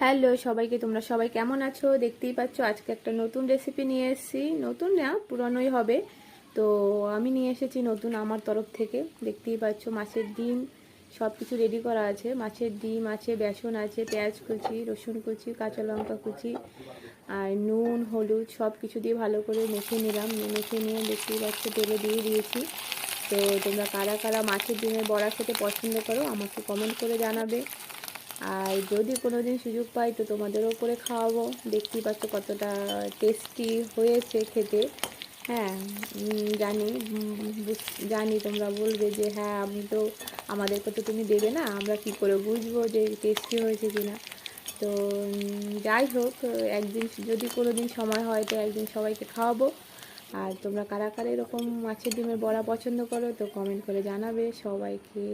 Hello সবাইকে, তোমরা সবাই কেমন আছো? দেখতেই পাচ্ছ আজকে একটা নতুন রেসিপি নিয়ে এসেছি। নতুন না, পুরনোই হবে। তো আমি নিয়ে এসেছি নতুন আমার তরফ থেকে। দেখতেই পাচ্ছ মাছের ডিম সব কিছু রেডি করা আছে। মাছের ডিম আছে, বেসন আছে, পেঁয়াজ কুচি, রসুন কুচি, কাঁচা লঙ্কা কুচি আর নুন হলুদ সব কিছু দিয়ে ভালো করে মেখে নিলাম। মেখে নিয়ে দেখতেই পাচ্ছ তেলে দিয়ে দিয়েছি। তো তোমরা কারা কারা মাছের ডিমের বড়া খেতে পছন্দ করো আমাকে কমেন্ট করে জানাবে। আর যদি কোনো দিন সুযোগ পাই তো তোমাদেরও করে খাওয়াবো। দেখতেই পাচ্ছ কতটা টেস্টি হয়েছে খেতে। হ্যাঁ, জানি জানি তোমরা বলবে যে হ্যাঁ আমি তো, আমাদেরকে তো তুমি দেবে না, আমরা কি করে বুঝবো যে টেস্টি হয়েছে কি না। তো যাই হোক, একদিন যদি কোনো দিন সময় হয় তো একদিন সবাইকে খাওয়াবো। আর তোমরা কারা কারা এরকম মাছের ডিমের বড়া পছন্দ করো তো কমেন্ট করে জানাবে সবাইকে।